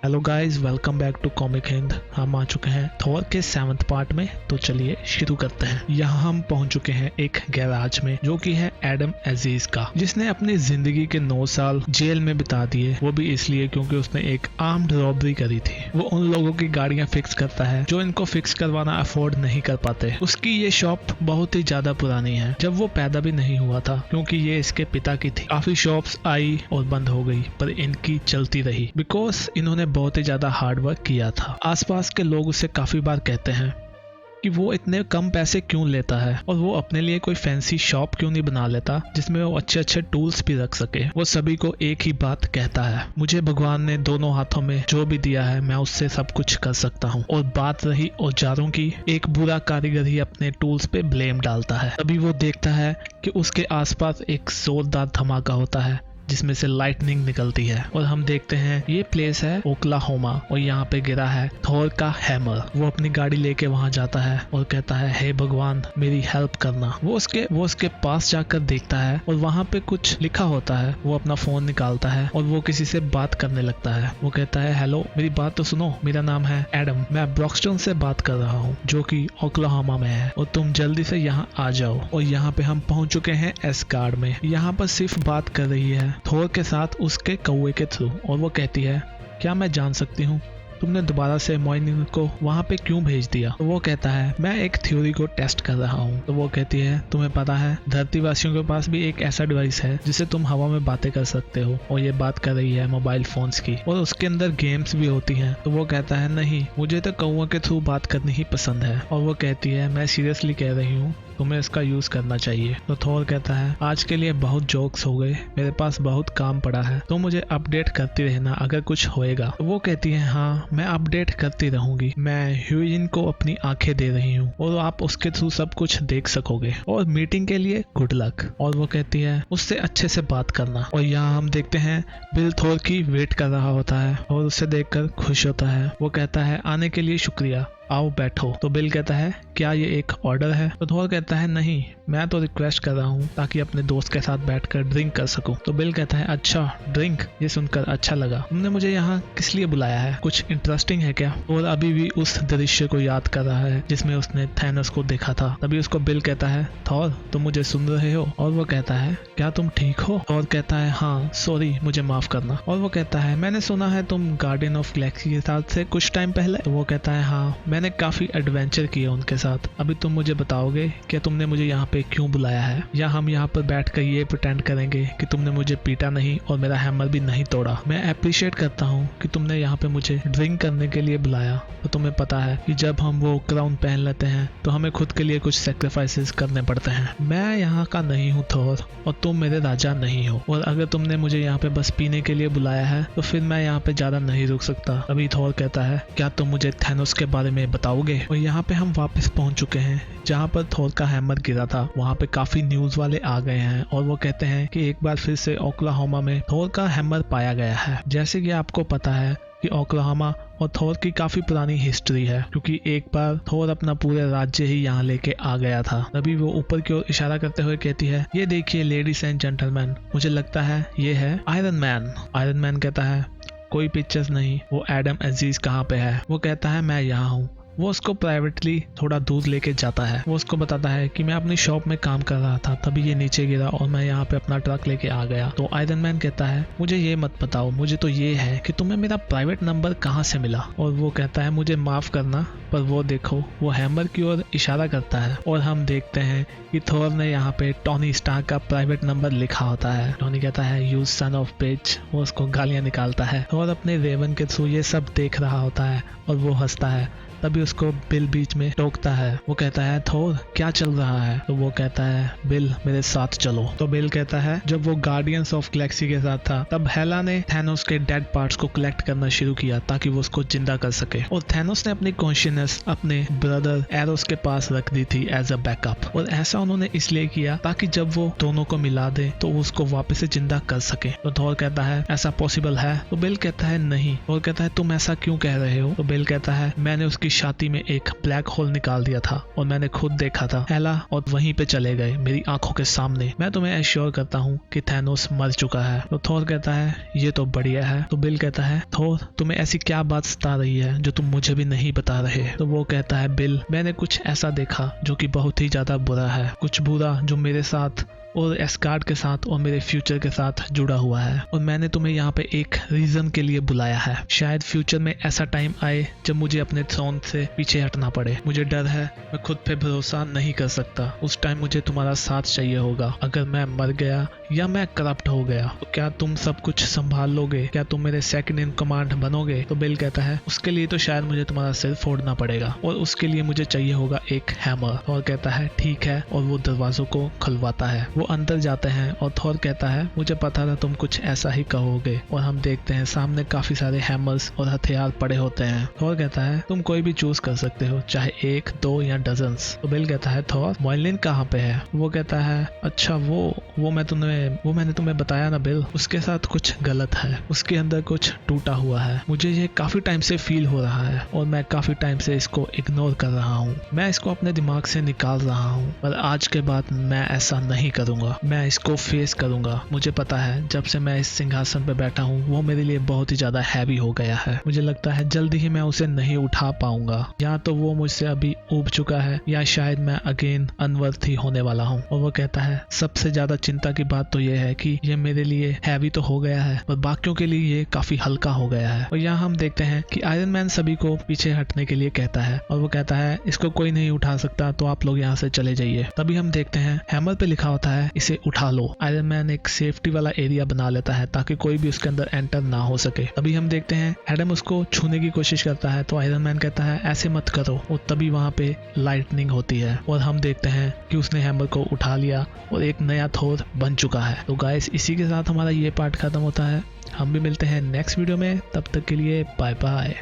Hello guys, welcome back to comic Hind. हम आ चुके हैं थॉर के 7th पार्ट में, तो चलिए शुरू करते हैं। यहाँ हम पहुंच चुके हैं एक गैराज में, जो कि है एडम अजीज का, जिसने अपनी जिंदगी के 9 साल जेल में बिता दिए। वो भी इसलिए क्योंकि उसने एक आर्म्ड रॉबरी करी थी। वो उन लोगों की गाड़ियां फिक्स करता है जो इनको फिक्स करवाना अफोर्ड नहीं कर पाते। उसकी ये शॉप बहुत ही ज्यादा पुरानी है, जब वो पैदा भी नहीं हुआ था, क्योंकि ये इसके पिता की थी। काफी शॉप्स आई और बंद हो गई, पर इनकी चलती रही बिकॉज इन्होंने बहुत ही ज्यादा हार्ड वर्क किया था। आसपास के लोग उसे काफी बार कहते हैं कि वो इतने कम पैसे क्यों लेता है और वो अपने लिए कोई फैंसी शॉप क्यों नहीं बना लेता जिसमें वो अच्छे अच्छे टूल्स भी रख सके। वो सभी को एक ही बात कहता है, मुझे भगवान ने दोनों हाथों में जो भी दिया है मैं उससे सब कुछ कर सकता हूँ। और बात रही औजारों की, एक बुरा कारीगर ही अपने टूल्स पे ब्लेम डालता है। तभी वो देखता है कि उसके आसपास एक जोरदार धमाका होता है जिसमें से लाइटनिंग निकलती है, और हम देखते हैं ये प्लेस है ओक्लाहोमा और यहाँ पे गिरा है थॉर का हैमर। वो अपनी गाड़ी लेके वहां जाता है और कहता है, हे भगवान मेरी हेल्प करना। वो उसके पास जाकर देखता है और वहां पे कुछ लिखा होता है। वो अपना फोन निकालता है और वो किसी से बात करने लगता है। वो कहता है, हेलो मेरी बात तो सुनो, मेरा नाम है एडम, मैं ब्रॉक्सटन से बात कर रहा हूँ जो कि ओक्लाहोमा में है, और तुम जल्दी से यहाँ आ जाओ। और यहाँ पे हम पहुंच चुके हैं एस्गार्ड में। यहाँ पर सिर्फ बात कर रही है थॉर के साथ उसके कौवे के थ्रू, और वो कहती है, क्या मैं जान सकती हूँ तुमने दोबारा से मोइनिन को वहां पे क्यों भेज दिया? तो वो कहता है, मैं एक थ्योरी को टेस्ट कर रहा हूँ। तो वो कहती है, तुम्हें पता है धरतीवासियों के पास भी एक ऐसा डिवाइस है जिससे तुम हवा में बातें कर सकते हो, और ये बात कर रही है मोबाइल फोन्स की, और उसके अंदर गेम्स भी होती हैं। तो वो कहता है, नहीं, मुझे तो कौओं के थ्रू बात करनी ही पसंद है। और वो कहती है, मैं सीरियसली कह रही हूँ, तुम्हें इसका यूज करना चाहिए। तो थॉर कहता है, आज के लिए बहुत जोक्स हो गए, मेरे पास बहुत काम पड़ा है, तो मुझे अपडेट करती रहना अगर कुछ होएगा। तो वो कहती है, हाँ मैं अपडेट करती रहूंगी, मैं ह्यूजिन को अपनी आंखें दे रही हूँ और आप उसके थ्रू सब कुछ देख सकोगे, और मीटिंग के लिए गुड लक। और वो कहती है, उससे अच्छे से बात करना। और यहाँ हम देखते हैं बिल थॉर की वेट कर रहा होता है और उसे देखकर खुश होता है। वो कहता है, आने के लिए शुक्रिया, आओ बैठो। तो बिल कहता है, क्या ये एक ऑर्डर है? तो थॉर कहता है, नहीं, मैं तो रिक्वेस्ट कर रहा हूँ ताकि अपने दोस्त के साथ बैठकर ड्रिंक कर सकूं। तो बिल कहता है, अच्छा ड्रिंक, ये सुनकर अच्छा लगा। तुमने मुझे यहाँ किस लिए बुलाया है, कुछ इंटरेस्टिंग है क्या? और अभी भी उस दृश्य को याद कर रहा है जिसमें उसने थैनोस को देखा था। तभी उसको बिल कहता है, थॉर तुम मुझे सुन रहे हो? और वो कहता है, क्या तुम ठीक हो? थॉर कहता है, हाँ सॉरी, मुझे माफ करना। और वो कहता है, मैंने सुना है तुम गार्डियन ऑफ गैलेक्सी के साथ से कुछ टाइम पहले। तो वो कहता है, हाँ मैंने काफी एडवेंचर किए उनके साथ। अभी तुम मुझे बताओगे कि तुमने मुझे यहाँ पे क्यों बुलाया है, या हम यहाँ पर बैठकर ये प्रिटेंड करेंगे कि तुमने मुझे पीटा नहीं और मेरा हैमर भी नहीं तोड़ा। मैं अप्रिशिएट करता हूँ कि तुमने यहाँ पे मुझे ड्रिंक करने के लिए बुलाया। तो तुम्हें पता है कि जब हम वो क्राउन पहन लेते हैं तो हमें खुद के लिए कुछ सेक्रीफाइसेस करने पड़ते हैं। मैं यहाँ का नहीं हूँ थॉर, और तुम मेरे राजा नहीं हो, और अगर तुमने मुझे यहाँ पे बस पीने के लिए बुलाया है तो फिर मैं यहाँ पे ज्यादा नहीं रुक सकता। अभी थॉर कहता है, क्या तुम मुझे थैनोस के बारे में बताओगे? और यहाँ पे हम वापस पहुंच चुके हैं जहाँ पर थॉर का हैमर गिरा था। वहाँ पे काफी न्यूज वाले आ गए हैं और वो कहते हैं कि एक बार फिर से ओक्लाहोमा में थॉर का हैमर पाया गया है। जैसे कि आपको पता है कि ओक्लाहोमा और थॉर की काफी पुरानी हिस्ट्री है, क्योंकि एक बार थॉर अपना पूरे राज्य ही यहाँ लेके आ गया था। तभी वो ऊपर की ओर इशारा करते हुए कहती है, ये देखिए लेडीज एंड जेंटलमैन, मुझे लगता है ये है आयरन मैन। आयरन मैन कहता है, कोई पिक्चर्स नहीं, वो एडम अजीज कहाँ पे है? वो कहता है, मैं यहाँ हूँ। वो उसको प्राइवेटली थोड़ा दूर लेके जाता है। वो उसको बताता है कि मैं अपनी शॉप में काम कर रहा था, तभी ये नीचे गिरा और मैं यहाँ पे अपना ट्रक लेके आ गया। तो आयरन मैन कहता है, मुझे ये मत बताओ, मुझे तो ये है कि तुम्हें मेरा प्राइवेट नंबर कहाँ से मिला? और वो कहता है, मुझे माफ करना, पर वो देखो, वो हैमर की ओर इशारा करता है और हम देखते हैं कि थॉर ने यहाँ पे टोनी स्टार्क का प्राइवेट नंबर लिखा होता है। टोनी कहता है, यू सन ऑफ बिच। वो उसको गालियां निकालता है और अपने रेवन के थ्रू ये सब देख रहा होता है और वो हंसता है। तभी उसको बिल बीच में टोकता है। वो कहता है, थॉर क्या चल रहा है? तो वो कहता है, बिल मेरे साथ चलो। तो बिल कहता है, जब वो गार्डियंस ऑफ गैलेक्सी के साथ था तब हेला ने थैनोस के डेड पार्ट्स को कलेक्ट करना शुरू किया ताकि वो उसको जिंदा कर सके, और थैनोस ने अपनी कॉन्शियसनेस वीनस अपने ब्रदर एरोस के पास रख दी थी एज अ बैकअप, और ऐसा उन्होंने इसलिए किया ताकि जब वो दोनों को मिला दे तो वो उसको वापस से जिंदा कर सके। तो थॉर कहता है ऐसा पॉसिबल है? तो बिल कहता है नहीं। और कहता है तुम ऐसा क्यों कह रहे हो? तो बिल कहता है मैंने उसकी छाती में एक ब्लैक होल निकाल दिया था और मैंने खुद देखा था एला, और वहीं पे चले गए मेरी आंखों के सामने। मैं तुम्हें एश्योर करता हूँ कि थैनोस मर चुका है। तो थॉर कहता है ये तो बढ़िया है। तो बिल कहता है थॉर तुम्हें ऐसी क्या बात सता रही है जो तुम मुझे भी नहीं बता रहे? तो वो कहता है बिल मैंने कुछ ऐसा देखा जो कि बहुत ही ज्यादा बुरा है, कुछ बुरा जो मेरे साथ और एस्गार्ड के साथ और मेरे फ्यूचर के साथ जुड़ा हुआ है, और मैंने तुम्हें यहाँ पे एक रीजन के लिए बुलाया है। शायद फ्यूचर में ऐसा टाइम आए जब मुझे अपने थ्रोन से पीछे हटना पड़े। मुझे डर है मैं खुद पे भरोसा नहीं कर सकता। उस टाइम मुझे तुम्हारा साथ चाहिए होगा। अगर मैं मर गया या मैं करप्ट हो गया तो क्या तुम सब कुछ संभाल लोगे? क्या तुम मेरे सेकंड इन कमांड बनोगे? तो बिल कहता है उसके लिए तो शायद मुझे तुम्हारा सिर फोड़ना पड़ेगा और उसके लिए मुझे चाहिए होगा एक हैमर। और कहता है ठीक है, और वो दरवाजों को खुलवाता है। वो अंदर जाते हैं और थॉर कहता है मुझे पता था तुम कुछ ऐसा ही कहोगे। और हम देखते हैं सामने काफी सारे हैमर्स और हथियार पड़े होते हैं। थॉर कहता है तुम कोई भी चूज कर सकते हो, चाहे 1, 2 या डजन्स। तो बिल कहता है थॉर मॉर्लिन कहाँ पे है? वो कहता है अच्छा वो मैंने तुम्हें बताया ना बिल, उसके साथ कुछ गलत है, उसके अंदर कुछ टूटा हुआ है। मुझे ये काफी टाइम से फील हो रहा है और मैं काफी टाइम से इसको इग्नोर कर रहा हूँ। मैं इसको अपने दिमाग से निकाल रहा हूँ, पर आज के बाद मैं ऐसा नहीं करूंगा। मैं इसको फेस करूंगा। मुझे पता है जब से मैं इस सिंहासन पे बैठा हूँ वो मेरे लिए बहुत ही ज्यादा हैवी हो गया है। मुझे लगता है जल्दी ही मैं उसे नहीं उठा पाऊंगा। या तो वो मुझसे अभी ऊब चुका है या शायद मैं अगेन अनवर्थी होने वाला हूँ। और वो कहता है सबसे ज्यादा चिंता की बात तो ये है कि ये मेरे लिए हैवी तो हो गया है और बाकियों के लिए ये काफी हल्का हो गया है। और यहाँ हम देखते हैं कि आयरन मैन सभी को पीछे हटने के लिए कहता है और वो कहता है इसको कोई नहीं उठा सकता तो आप लोग यहाँ से चले जाइए। तभी हम देखते हैं हैमर पे लिखा होता है इसे उठा लो। आयरन मैन एक सेफ्टी वाला एरिया बना लेता है ताकि कोई भी उसके अंदर एंटर ना हो सके। तभी हम देखते हैं एडम उसको छूने की कोशिश करता है तो आयरन मैन कहता है ऐसे मत करो, और तभी वहां पे लाइटनिंग होती है और हम देखते हैं कि उसने हैमर को उठा लिया और एक नया थोर बन चुका है। तो गाइस इसी के साथ हमारा ये पार्ट खत्म होता है। हम भी मिलते हैं नेक्स्ट वीडियो में, तब तक के लिए बाय बाय।